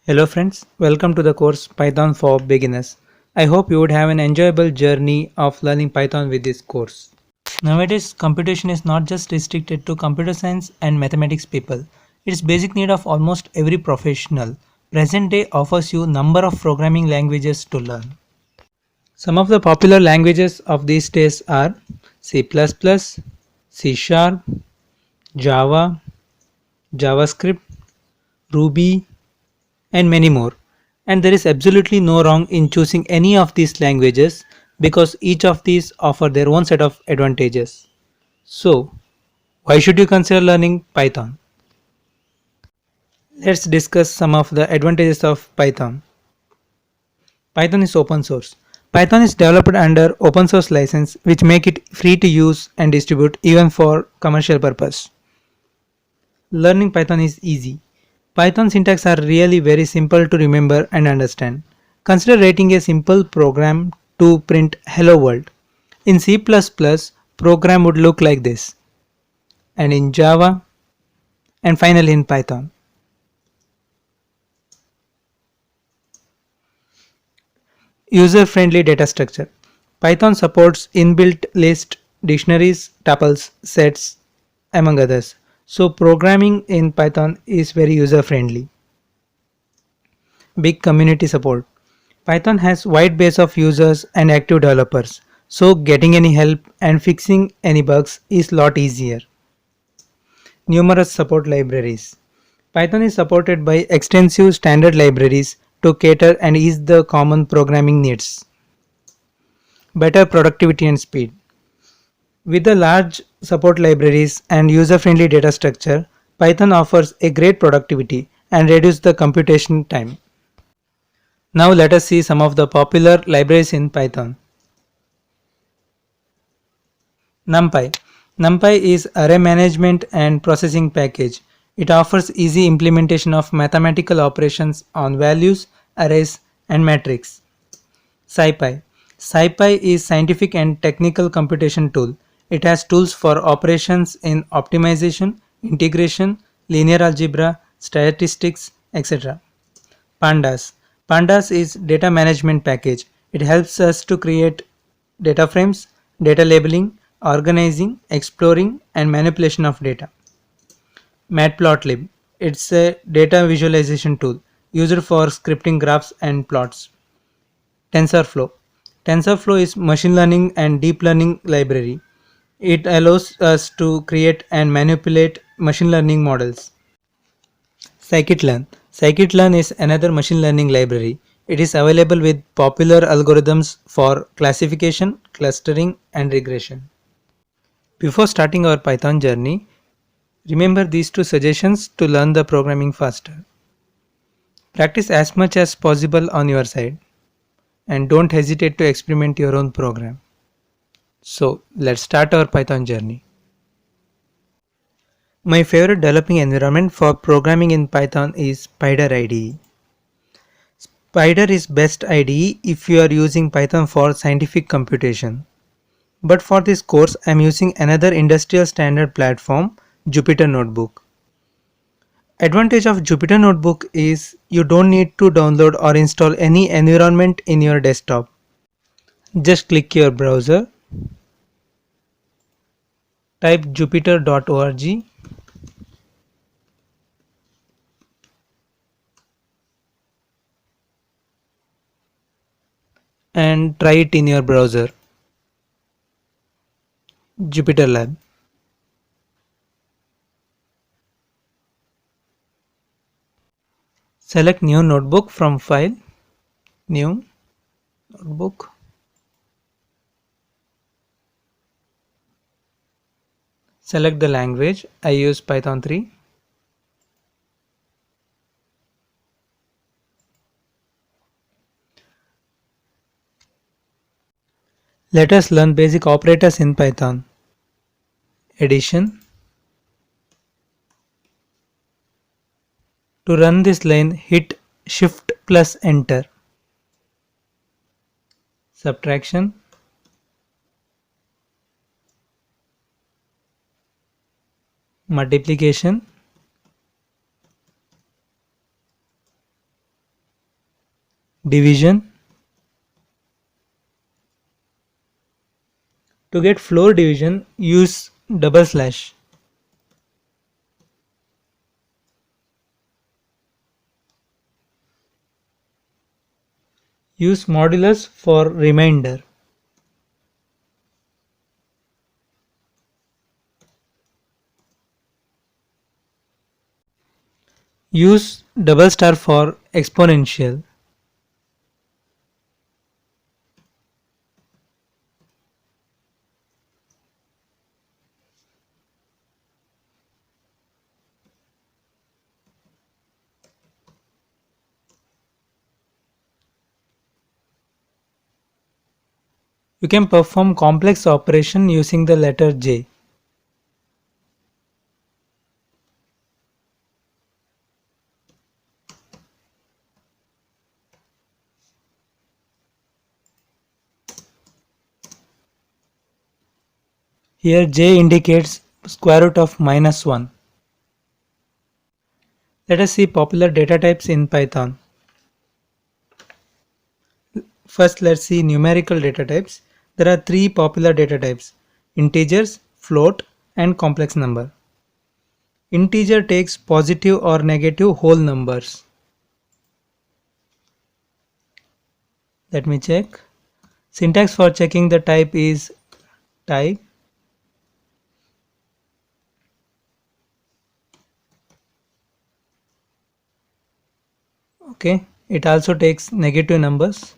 Hello friends, welcome to the course Python for Beginners. I hope you would have an enjoyable journey of learning Python with this course. Nowadays, computation is not just restricted to computer science and mathematics people. It's basic need of almost every professional. Present day offers you number of programming languages to learn. Some of the popular languages of these days are C++, C Sharp, Java, JavaScript, Ruby, and many more. And there is absolutely no wrong in choosing any of these languages because each of these offer their own set of advantages. So, why should you consider learning Python? Let's discuss some of the advantages of Python. Python is open source. Python is developed under open source license which make it free to use and distribute even for commercial purpose. Learning Python is easy. Python syntax are really very simple to remember and understand. Consider writing a simple program to print hello world. In C++, program would look like this, and in Java, and finally in Python. User-friendly data structure. Python supports inbuilt list, dictionaries, tuples, sets, among others. So programming in Python is very user-friendly. Big community support. Python has wide base of users and active developers, so getting any help and fixing any bugs is lot easier. Numerous support libraries. Python is supported by extensive standard libraries to cater and ease the common programming needs. Better productivity and speed. With the large support libraries and user-friendly data structure, Python offers a great productivity and reduces the computation time. Now let us see some of the popular libraries in Python. NumPy. NumPy is array management and processing package. It offers easy implementation of mathematical operations on values, arrays, and matrix. SciPy. SciPy is scientific and technical computation tool. It has tools for operations in optimization, integration, linear algebra, statistics, etc. Pandas. Pandas is data management package. It helps us to create data frames, data labeling, organizing, exploring, and manipulation of data. Matplotlib. It's a data visualization tool used for scripting graphs and plots. TensorFlow. TensorFlow is machine learning and deep learning library. It allows us to create and manipulate machine learning models. Scikit-learn. Scikit-learn is another machine learning library. It is available with popular algorithms for classification, clustering, and regression. Before starting our Python journey, remember these two suggestions to learn the programming faster. Practice as much as possible on your side and don't hesitate to experiment your own program. So let's start our Python journey. My favorite developing environment for programming in Python is Spider IDE. Spider is best IDE if you are using Python for scientific computation. But for this course, I am using another industrial standard platform, Jupyter Notebook. Advantage of Jupyter Notebook is you don't need to download or install any environment in your desktop. Just click your browser, type jupyter.org and try it in your browser. Jupyter Lab. Select new notebook from file, new notebook. Select the language. I use Python 3. Let us learn basic operators in Python. Addition. To run this line, hit Shift plus Enter. Subtraction. Multiplication. division. To get floor division, use double slash. Use modulus for remainder. Use double star for exponential. You can perform complex operation using the letter J. Here J indicates square root of -1. Let us see popular data types in Python. First, let's see numerical data types. There are three popular data types: integers, float, and complex number. Integer takes positive or negative whole numbers. Let me check. Syntax for checking the type is type. Okay, it also takes negative numbers.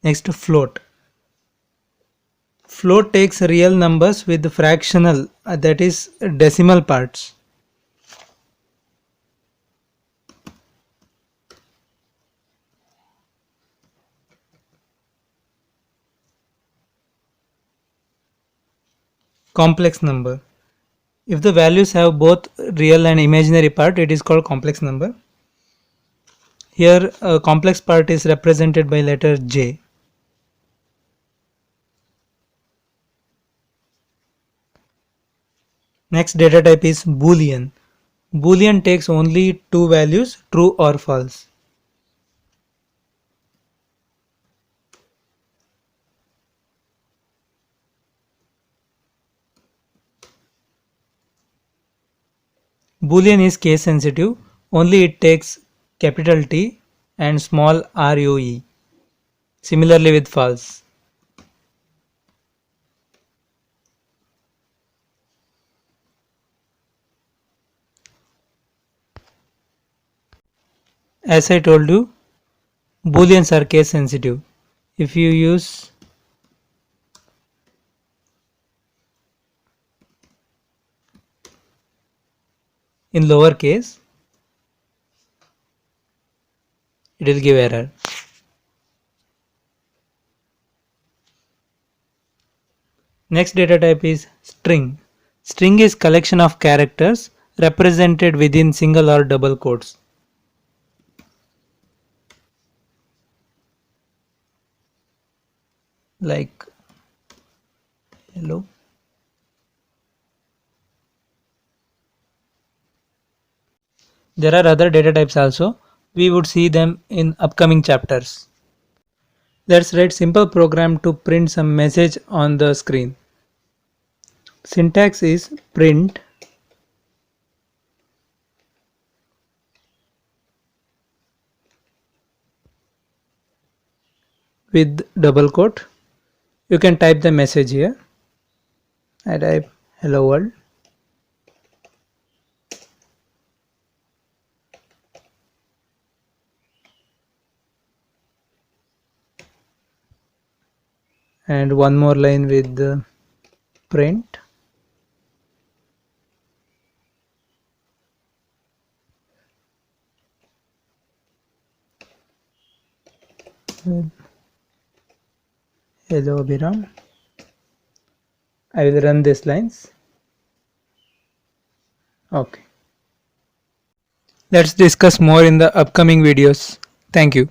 Next, float. Float takes real numbers with fractional, that is decimal parts. Complex number. If the values have both real and imaginary part, it is called complex number. Here a complex part is represented by letter J. Next data type is Boolean. Boolean takes only two values, true or false. Boolean is case sensitive, only it takes capital T and small ROE. Similarly with false. As I told you, Booleans are case sensitive. If you use in lower case, it will give error. Next data type is string. String is collection of characters represented within single or double quotes. Like hello. There are other data types also. We would see them in upcoming chapters. Let's write simple program to print some message on the screen. Syntax is print with double quote. You can type the message here. I type hello world. And one more line with the print. Hello Abhiram. I will run these lines. Okay. Let's discuss more in the upcoming videos. Thank you.